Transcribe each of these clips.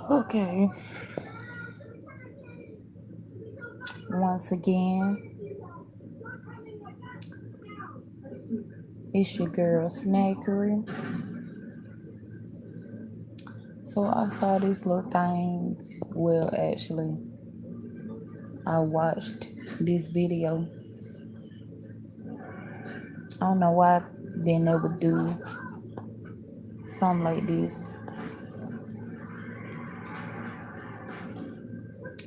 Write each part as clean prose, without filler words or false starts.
Okay, once again, it's your girl Snackery. So I saw this little thing. Well, actually, I watched this video. I don't know why they never do something like this.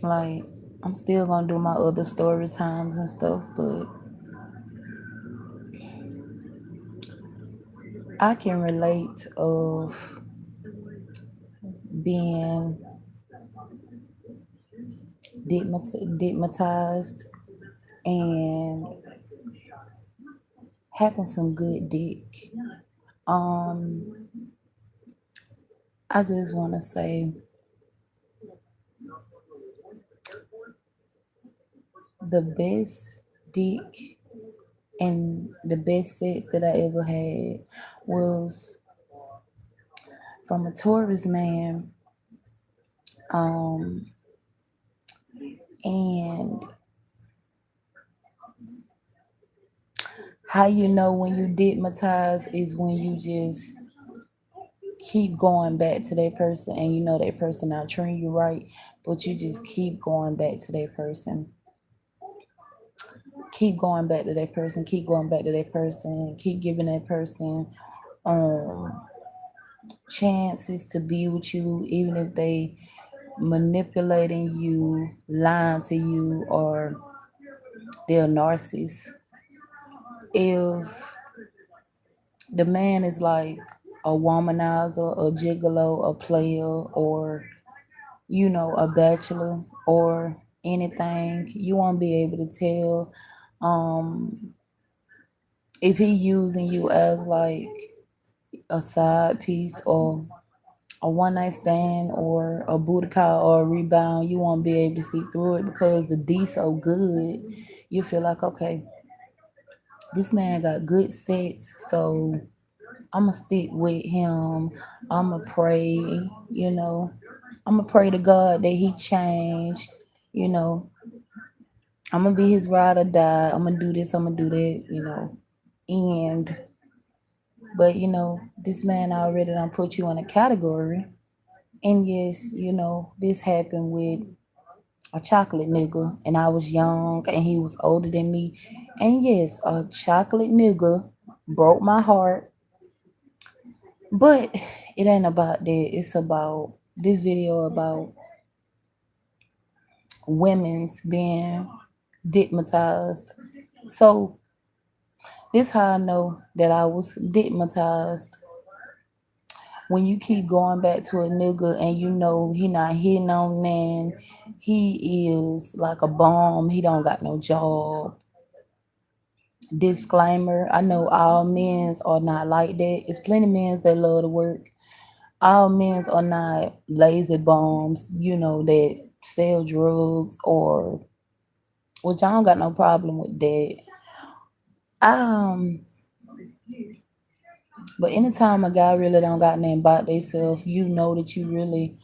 Like, I'm still gonna do my other story times and stuff, but I can relate of being dickmatized and having some good dick. Um, I just want to say the best dick and the best sex that I ever had was from a Taurus man. Um, and how you know when you dickmatize is when you just keep going back to that person and you know that person not treating you right, but you just keep going back to that person. Keep going back to that person, keep going back to that person, keep giving that person um chances to be with you, even if they manipulating you, lying to you, or they're narcissists. If the man is like a womanizer, a gigolo, a player, or a bachelor or anything, you won't be able to tell um if he using you as like a side piece or a one night stand or a booty call or a rebound. You won't be able to see through it because the D so good. You feel like, okay, this man got good sex, so I'ma stick with him. I'ma pray, you know. I'ma pray to God that he change, you know. I'm gonna be his ride or die. I'm gonna do this, I'm gonna do that. And but this man already done put you in a category. And yes, this happened with a chocolate nigga, and I was young and he was older than me. And yes, a chocolate nigga broke my heart. But it ain't about that. It's about this video about women's being stigmatized. So this how I know that I was stigmatized. When you keep going back to a nigga and you know he not hitting on nan, he is like a bum. He don't got no job. Disclaimer: I know all men's are not like that. It's plenty men's that love to work. All men's are not lazy bums. That sell drugs or which I don't got no problem with that. Um, but anytime a guy really don't got nothing about themselves, you know that you really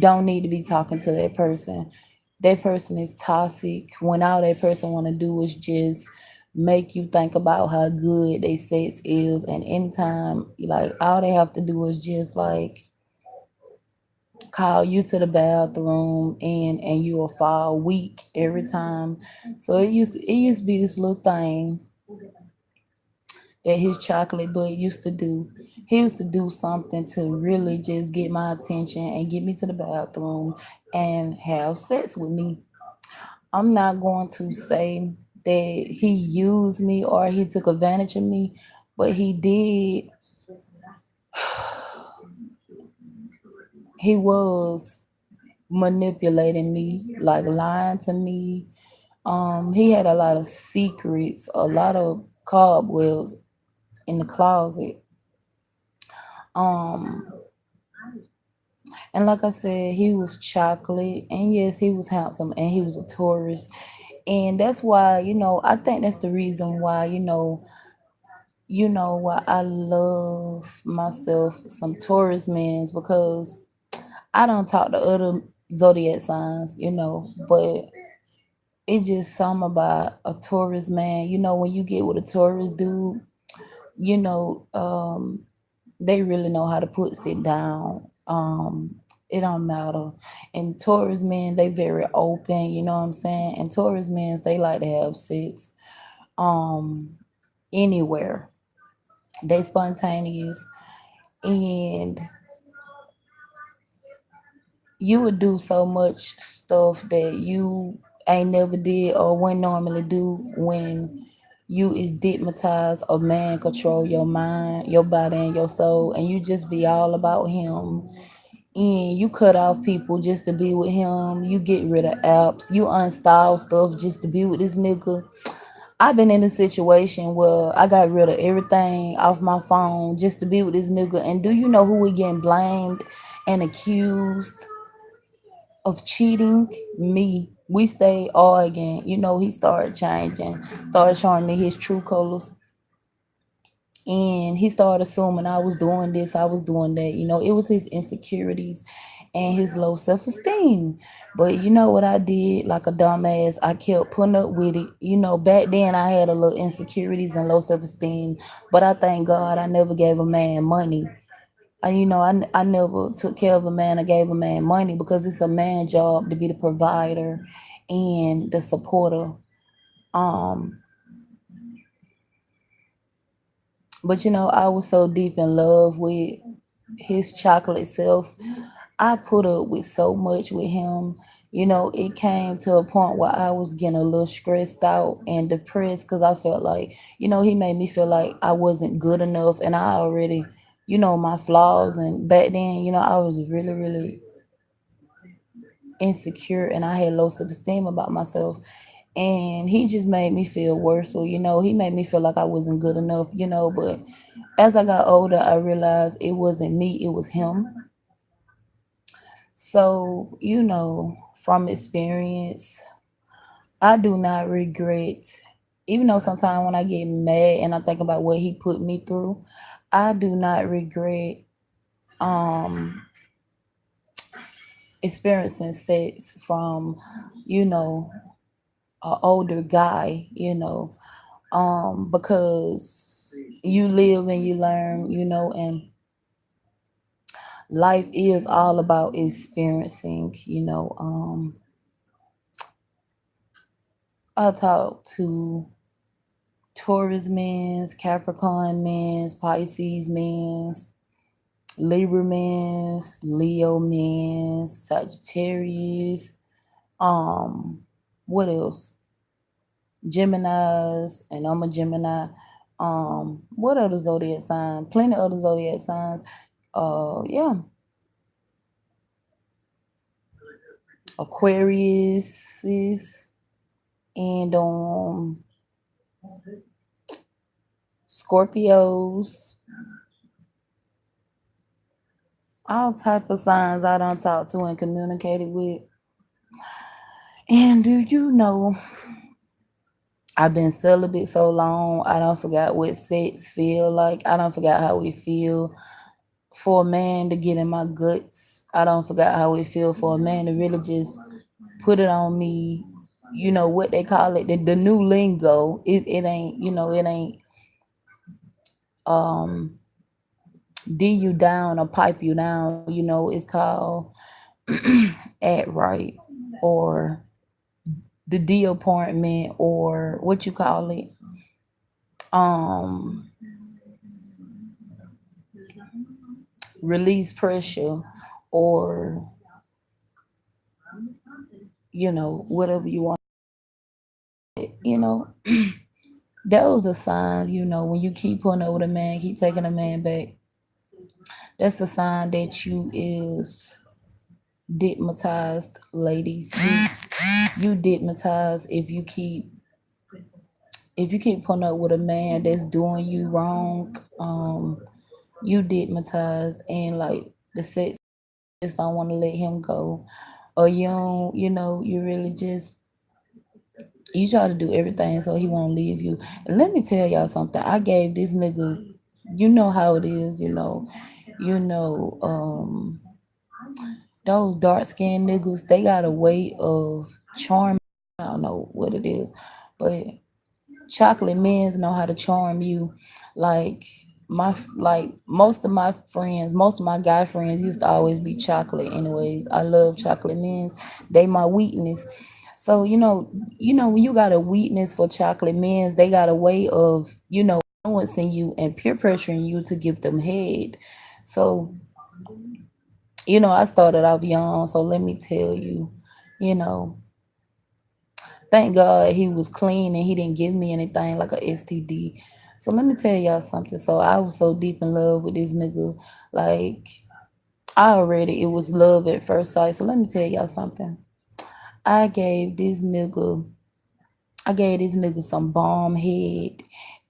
don't need to be talking to that person. That person is toxic when all that person want to do is just make you think about how good they sex is, and anytime like all they have to do is just like call you to the bathroom and you will fall weak every time. So it used to be this little thing that his chocolate butt used to do. He used to do something to really just get my attention and get me to the bathroom and have sex with me. I'm not going to say that he used me or he took advantage of me, but he did. He was manipulating me, like lying to me. He had a lot of secrets, a lot of cobwebs in the closet. Um, and like I said, he was chocolate, and yes, he was handsome, and he was a tourist, and that's why I think that's the reason why You know why I love myself some Taurus men's because I don't talk to other zodiac signs, but it's just something about a Taurus man. When you get with a Taurus dude, you know, they really know how to put sit down. It don't matter. And Taurus men, they very open, you know what I'm saying? And Taurus men, they like to have sex um anywhere. They spontaneous, and you would do so much stuff that you ain't never did or wouldn't normally do when you is digmatized or man control your mind, your body, and your soul, and you just be all about him. And you cut off people just to be with him. You get rid of apps. You uninstall stuff just to be with this nigga. I've been in a situation where I got rid of everything off my phone just to be with this nigga. And do you know who we getting blamed and accused of cheating? Me. We stayed arguing. He started changing, started showing me his true colors. And he started assuming I was doing this, I was doing that. It was his insecurities and his low self-esteem. But you know what I did? Like a dumbass, I kept putting up with it. Back then I had a little insecurities and low self-esteem, but I thank God I never gave a man money. I never took care of a man. I gave a man money because it's a man job to be the provider and the supporter. Um, but I was so deep in love with his chocolate self. I put up with so much with him. It came to a point where I was getting a little stressed out and depressed because I felt like, he made me feel like I wasn't good enough, and I already, my flaws. And back then, I was really, really insecure, and I had low self esteem about myself. And he just made me feel worse. So, he made me feel like I wasn't good enough, but as I got older, I realized it wasn't me, it was him. So, from experience, I do not regret, even though sometimes when I get mad and I think about what he put me through, I do not regret um experiencing sex from, you know, an older guy, because you live and you learn, and life is all about experiencing. I talk to Taurus men's, Capricorn men's, Pisces men's, Libra men's, Leo men's, Sagittarius, um, what else? Gemini's, and I'm a Gemini. What other zodiac sign? Plenty of other zodiac signs. Yeah, Aquarius, and Scorpios, all type of signs I don't talk to and communicated with. And do you know I've been celibate so long, I don't forget what sex feel like. I don't forget how it feel for a man to get in my guts. I don't forget how it feel for a man to really just put it on me. What they call it, the new lingo. It ain't, it ain't um D you down or pipe you down. It's called act right, or the D appointment, or what you call it. Um Release pressure, or whatever you want. You know, those are signs. When you keep putting up with a man, keep taking a man back. That's the sign that you is digmatized, ladies. You digmatized if you keep putting up with a man that's doing you wrong. You digmatized, and like the sex, just don't want to let him go, or you don't, you really just You try to do everything so he won't leave you. And let me tell y'all something. I gave this nigga, you know how it is, you know, those dark skinned niggas, they got a way of charming. I don't know what it is, but chocolate men's know how to charm you. Like like most of my guy friends used to always be chocolate. Anyways, I love chocolate men's. They my weakness. So when you got a weakness for chocolate men's, they got a way of influencing you and peer pressuring you to give them head. So I started off young. So let me tell you, you know, thank God he was clean and he didn't give me anything like a STD. So let me tell y'all something. So I was so deep in love with this nigga. Like it was love at first sight. So let me tell y'all something. I gave this nigga, I gave this nigga some bomb head.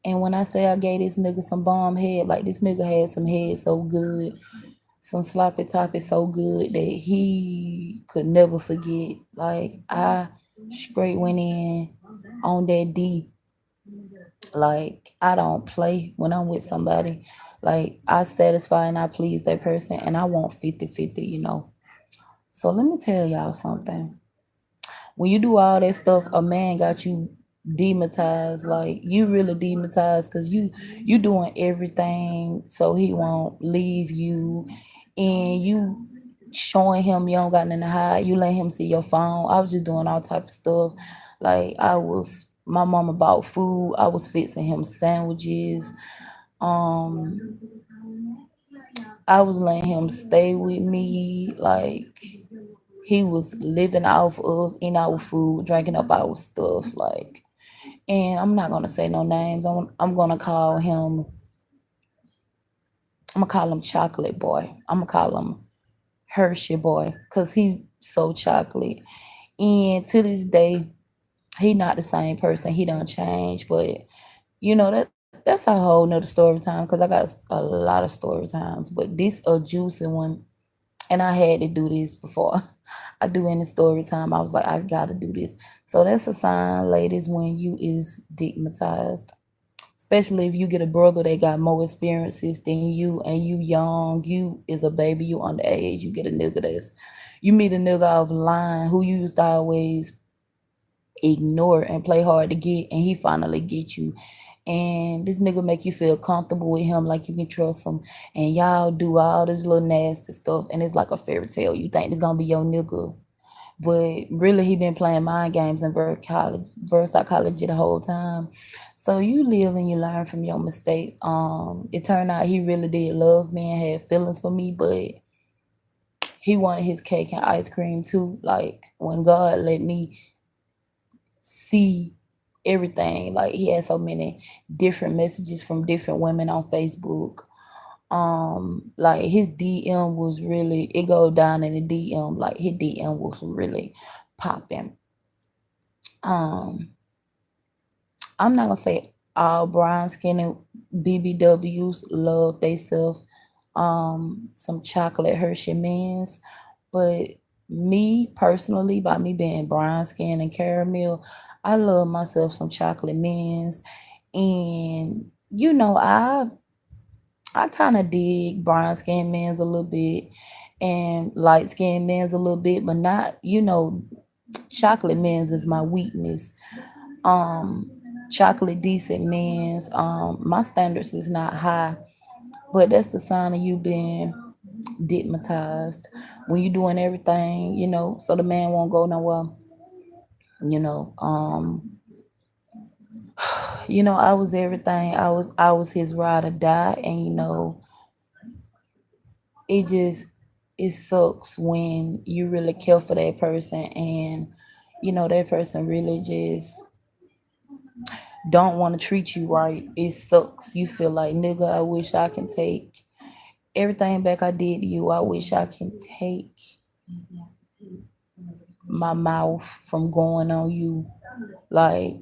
And when I say I gave this nigga some bomb head, like this nigga had some head so good, some sloppy toppy so good that he could never forget. Like I straight went in on that D. Like I don't play when I'm with somebody. Like I satisfy and I please that person and I want 50-50. So let me tell y'all something. When you do all that stuff, a man got you dematized. Like you really dematized because you doing everything so he won't leave you, and you showing him you don't got nothing to hide. You let him see your phone. I was just doing all type of stuff. Like my mama bought food. I was fixing him sandwiches. Um, I was letting him stay with me. Like he was living off us, in our food, drinking up our stuff. Like, and I'm not gonna say no names. I'm gonna call him. I'm gonna call him Chocolate Boy. I'm gonna call him Hershey Boy, cause he so chocolate. And to this day, he not the same person. He don't change, but that's a whole nother story time. Cause I got a lot of story times, but this a juicy one, and I had to do this before I do any story time. I was like, I gotta do this. So that's a sign, ladies, when you is stigmatized. Especially if you get a brother that got more experiences than you and you young, you is a baby, you underage, you get a nigga you meet a nigga off the line who you used to always ignore and play hard to get, and he finally get you. And this nigga make you feel comfortable with him, like you can trust him, and y'all do all this little nasty stuff, and it's like a fairy tale. You think it's gonna be your nigga, but really he been playing mind games and verse psychology the whole time. So you live and you learn from your mistakes. It turned out he really did love me and had feelings for me, but he wanted his cake and ice cream too. Like when God let me see everything, like he had so many different messages from different women on Facebook. Like his DM was really, it go down in the DM, like his DM was really popping. um I'm not gonna say all brown skinned BBWs love they self some chocolate Hershey men's, but me personally, by me being brown skin and caramel, I love myself some chocolate men's. And I kind of dig brown skin men's a little bit and light skin men's a little bit, but not, chocolate men's is my weakness. Um, Chocolate decent men's, my standards is not high, but that's the sign of you being digmatized. When you doing everything, so the man won't go nowhere. You know, um, I was everything. I was his ride or die, and it just it sucks when you really care for that person, and that person really just don't want to treat you right. It sucks. You feel like, nigga, I wish I can take everything back I did to you. I wish I can take my mouth from going on you. Like,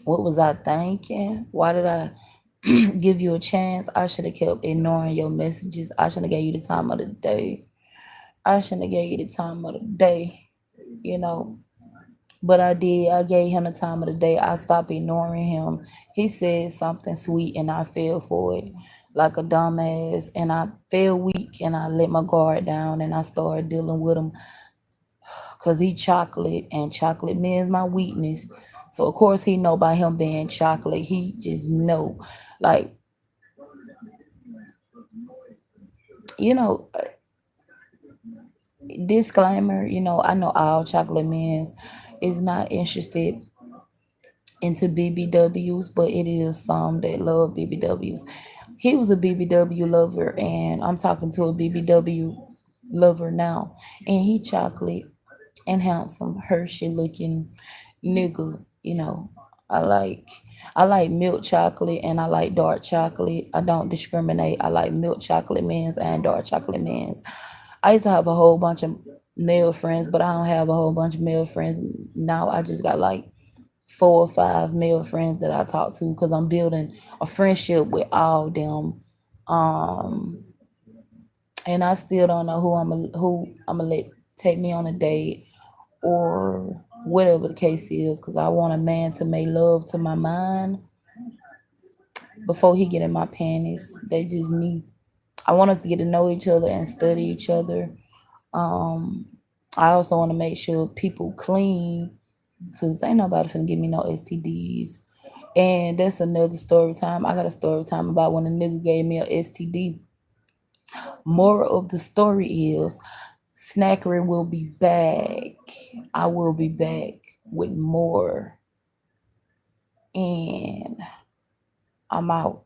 what was I thinking? Why did I give you a chance? I should have kept ignoring your messages. I should have gave you the time of the day. I shouldn't have gave you the time of the day, you know. But I did. I gave him the time of the day. I stopped ignoring him. He said something sweet, and I fell for it like a dumbass. And I fell weak, and I let my guard down, and I started dealing with him because he chocolate, and chocolate means my weakness. So of course he know by him being chocolate. He just know, like, you know. Disclaimer. I know all chocolate men is not interested into BBWs, but it is some that love BBWs. He was a BBW lover, and I'm talking to a BBW lover now, and he chocolate and handsome, Hershey looking nigga. I like I like milk chocolate and I like dark chocolate. I don't discriminate. I like milk chocolate men's and dark chocolate men's. I used to have a whole bunch of male friends, but I don't have a whole bunch of male friends now. I just got like 4 or 5 male friends that I talk to because I'm building a friendship with all them. Um, and I still don't know who I'm gonna let take me on a date or whatever the case is, because I want a man to make love to my mind before he get in my panties. They just me. I want us to get to know each other and study each other. Um, I also want to make sure people clean, because ain't nobody finna give me no STDs. And that's another story time. I got a story time about when a nigga gave me a STD. Moral of the story is Snackery will be back. I will be back with more. And I'm out.